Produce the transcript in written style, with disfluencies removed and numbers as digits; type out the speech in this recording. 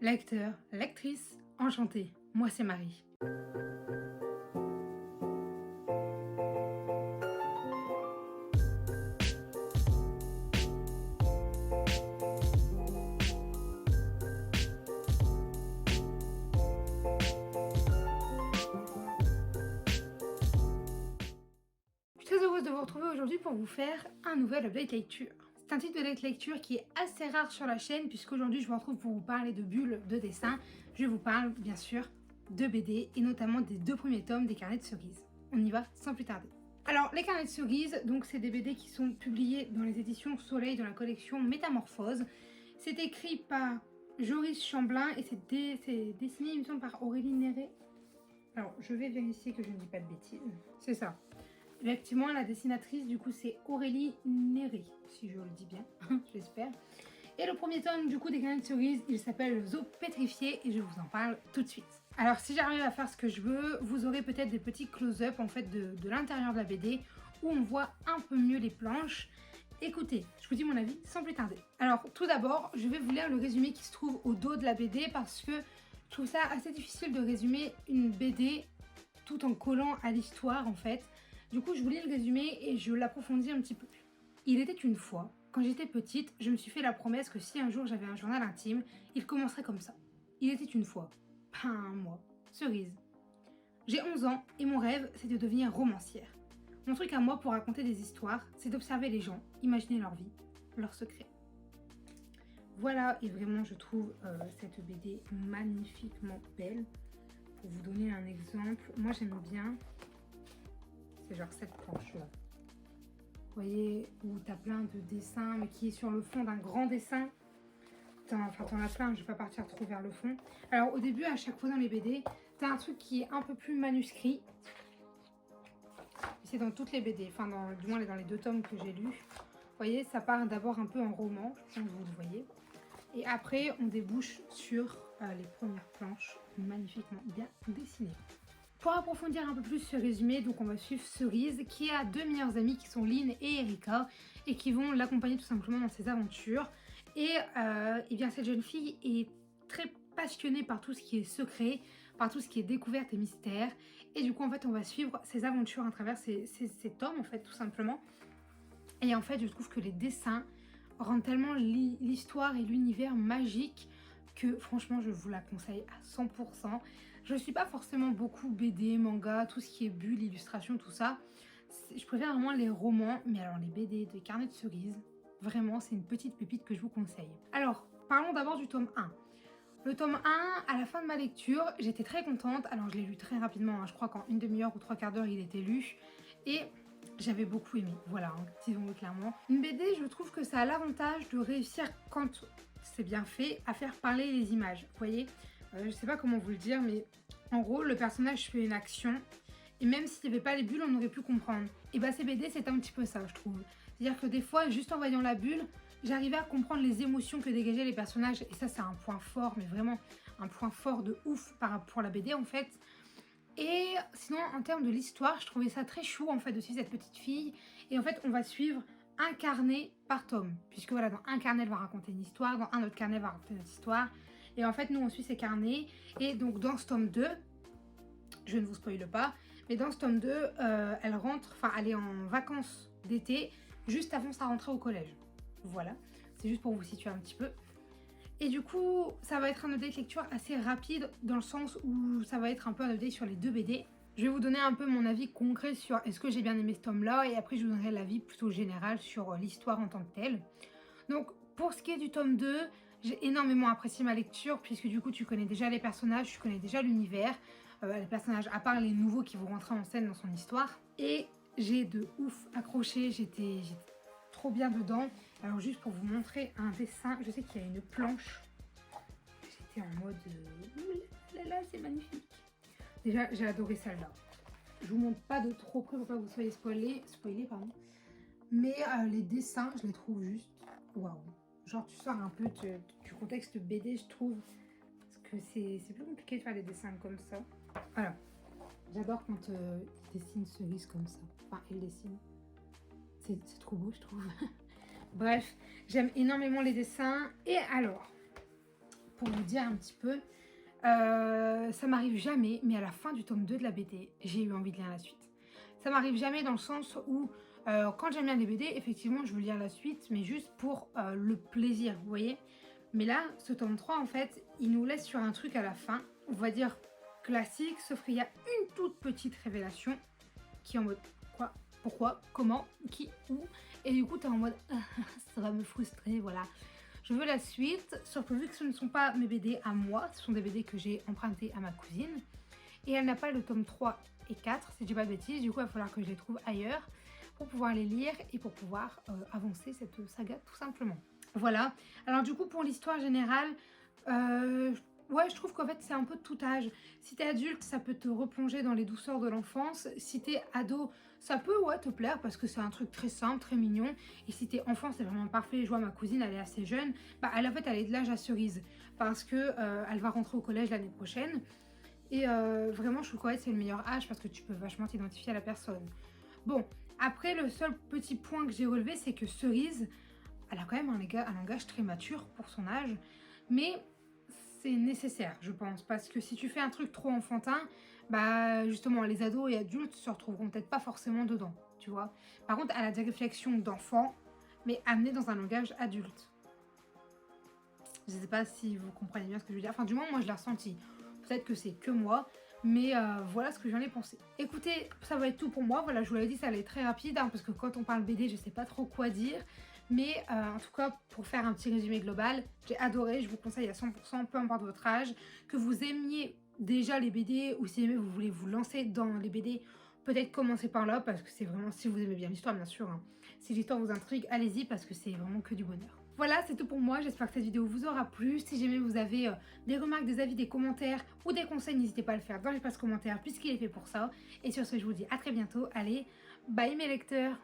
lecteur, lectrice, enchantée. Moi, c'est Marie. Je suis très heureuse de vous retrouver aujourd'hui pour vous faire un nouvel update lecture. C'est un type de lecture qui est assez rare sur la chaîne puisqu'aujourd'hui je vous retrouve pour vous parler de bulles de dessin. Je vous parle bien sûr de BD et notamment des 2 premiers tomes des Carnets de cerises. On y va sans plus tarder. Alors les Carnets de cerises, donc c'est des BD qui sont publiés dans les éditions Soleil dans la collection Métamorphose. C'est écrit par Joris Chamblin et c'est dessiné il me semble par Aurélie Néré. Alors je vais vérifier que je ne dis pas de bêtises. C'est ça. Effectivement, la dessinatrice, du coup, c'est Aurélie Néré, si je le dis bien, j'espère. Et le premier tome, du coup, des Carnets de cerises, il s'appelle Le Zoo pétrifié et je vous en parle tout de suite. Alors, si j'arrive à faire ce que je veux, vous aurez peut-être des petits close-up, en fait, de l'intérieur de la BD, où on voit un peu mieux les planches. Écoutez, je vous dis mon avis sans plus tarder. Alors, tout d'abord, je vais vous lire le résumé qui se trouve au dos de la BD, parce que je trouve ça assez difficile de résumer une BD tout en collant à l'histoire, en fait. Du coup, je vous lis le résumé et je l'approfondis un petit peu. Il était une fois, quand j'étais petite, je me suis fait la promesse que si un jour j'avais un journal intime, il commencerait comme ça. Il était une fois, pas un mois, cerise. J'ai 11 ans et mon rêve, c'est de devenir romancière. Mon truc à moi pour raconter des histoires, c'est d'observer les gens, imaginer leur vie, leurs secrets. Voilà, et vraiment je trouve cette BD magnifiquement belle. Pour vous donner un exemple, moi j'aime bien... C'est genre cette planche là. Vous voyez, où t'as plein de dessins, mais qui est sur le fond d'un grand dessin. T'en as plein, je vais pas partir trop vers le fond. Alors au début, à chaque fois dans les BD, t'as un truc qui est un peu plus manuscrit. C'est dans toutes les BD, enfin du moins dans les 2 tomes que j'ai lus. Vous voyez, ça part d'abord un peu en roman, je pense que vous le voyez. Et après, on débouche sur les premières planches magnifiquement bien dessinées. Pour approfondir un peu plus ce résumé, donc on va suivre Cerise qui a 2 meilleures amies qui sont Lynn et Erika et qui vont l'accompagner tout simplement dans ses aventures. Et bien cette jeune fille est très passionnée par tout ce qui est secret, par tout ce qui est découverte et mystère. Et du coup en fait on va suivre ses aventures à travers ces tomes en fait tout simplement. Et en fait je trouve que les dessins rendent tellement l'histoire et l'univers magique que franchement je vous la conseille à 100%. Je suis pas forcément beaucoup BD, manga, tout ce qui est bulles, illustration, tout ça. Je préfère vraiment les romans, mais alors les BD de Carnets de cerises, vraiment c'est une petite pépite que je vous conseille. Alors parlons d'abord du tome 1. Le tome 1, à la fin de ma lecture, j'étais très contente. Alors je l'ai lu très rapidement, hein. Je crois qu'en une demi-heure ou 3/4 d'heure il était lu. Et j'avais beaucoup aimé, voilà, hein, disons-le clairement. Une BD, je trouve que ça a l'avantage de réussir, quand c'est bien fait, à faire parler les images. Vous voyez, je sais pas comment vous le dire, mais en gros, le personnage fait une action, et même s'il n'y avait pas les bulles, on aurait pu comprendre. Et bah ces BD, c'est un petit peu ça, je trouve. C'est-à-dire que des fois, juste en voyant la bulle, j'arrivais à comprendre les émotions que dégageaient les personnages, et ça, c'est un point fort, mais vraiment un point fort de ouf pour la BD, en fait. Et sinon, en termes de l'histoire, je trouvais ça très chou en fait de suivre cette petite fille. Et en fait, on va suivre un carnet par tome. Puisque voilà, dans un carnet, elle va raconter une histoire, dans un autre carnet, elle va raconter une autre histoire. Et en fait, nous, on suit ces carnets. Et donc, dans ce tome 2, je ne vous spoile pas, mais dans ce tome 2, elle est en vacances d'été, juste avant sa rentrée au collège. Voilà, c'est juste pour vous situer un petit peu. Et du coup, ça va être un update lecture assez rapide dans le sens où ça va être un peu un update sur les 2 BD. Je vais vous donner un peu mon avis concret sur est-ce que j'ai bien aimé ce tome-là et après je vous donnerai l'avis plutôt général sur l'histoire en tant que telle. Donc pour ce qui est du tome 2, j'ai énormément apprécié ma lecture puisque du coup tu connais déjà les personnages, tu connais déjà l'univers, les personnages à part les nouveaux qui vont rentrer en scène dans son histoire. Et j'ai de ouf accroché, j'étais trop bien dedans. Alors juste pour vous montrer un dessin, je sais qu'il y a une planche. J'étais en mode ouh là là, c'est magnifique. Déjà j'ai adoré celle-là. Je vous montre pas de trop près pour pas que vous soyez spoilés, pardon. Mais les dessins, je les trouve juste waouh. Genre tu sors un peu du contexte BD, je trouve. Parce que c'est plus compliqué de faire des dessins comme ça. Voilà. J'adore quand ils dessinent cerises comme ça. Enfin, ils dessinent. C'est trop beau, je trouve. Bref, j'aime énormément les dessins. Et alors, pour vous dire un petit peu, ça m'arrive jamais, mais à la fin du tome 2 de la BD, j'ai eu envie de lire la suite. Ça m'arrive jamais dans le sens où, quand j'aime bien les BD, effectivement, je veux lire la suite, mais juste pour le plaisir, vous voyez. Mais là, ce tome 3, en fait, il nous laisse sur un truc à la fin, on va dire classique, sauf qu'il y a une toute petite révélation qui est en mode quoi, pourquoi, comment, qui, où. Et du coup, tu es en mode ça va me frustrer, voilà. Je veux la suite, surtout vu que ce ne sont pas mes BD à moi, ce sont des BD que j'ai empruntés à ma cousine. Et elle n'a pas le tome 3 et 4, si je dis pas de bêtises, du coup il va falloir que je les trouve ailleurs pour pouvoir les lire et pour pouvoir avancer cette saga tout simplement. Voilà, alors du coup pour l'histoire générale, ouais, je trouve qu'en fait c'est un peu de tout âge. Si t'es adulte, ça peut te replonger dans les douceurs de l'enfance. Si t'es ado, ça peut ouais te plaire parce que c'est un truc très simple, très mignon. Et si t'es enfant, c'est vraiment parfait. Je vois ma cousine, elle est assez jeune. Bah elle en fait elle est de l'âge à cerise parce que elle va rentrer au collège l'année prochaine. Et vraiment je trouve que ouais, c'est le meilleur âge parce que tu peux vachement t'identifier à la personne. Bon, après le seul petit point que j'ai relevé, c'est que Cerise, elle a quand même un langage très mature pour son âge. Mais c'est nécessaire, je pense, parce que si tu fais un truc trop enfantin, bah justement, les ados et adultes se retrouveront peut-être pas forcément dedans, tu vois. Par contre, elle a des réflexions d'enfant, mais amenées dans un langage adulte. Je sais pas si vous comprenez bien ce que je veux dire. Enfin, du moins, moi, je l'ai ressenti. Peut-être que c'est que moi, mais voilà ce que j'en ai pensé. Écoutez, ça va être tout pour moi. Voilà, je vous l'avais dit, ça allait être très rapide, hein, parce que quand on parle BD, je sais pas trop quoi dire. Mais en tout cas, pour faire un petit résumé global, j'ai adoré, je vous conseille à 100%, peu importe votre âge, que vous aimiez déjà les BD ou si jamais vous voulez vous lancer dans les BD, peut-être commencer par là parce que c'est vraiment, si vous aimez bien l'histoire bien sûr, hein. Si l'histoire vous intrigue, allez-y parce que c'est vraiment que du bonheur. Voilà, c'est tout pour moi, j'espère que cette vidéo vous aura plu. Si jamais vous avez des remarques, des avis, des commentaires ou des conseils, n'hésitez pas à le faire dans l'espace commentaire puisqu'il est fait pour ça. Et sur ce, je vous dis à très bientôt. Allez, bye mes lecteurs!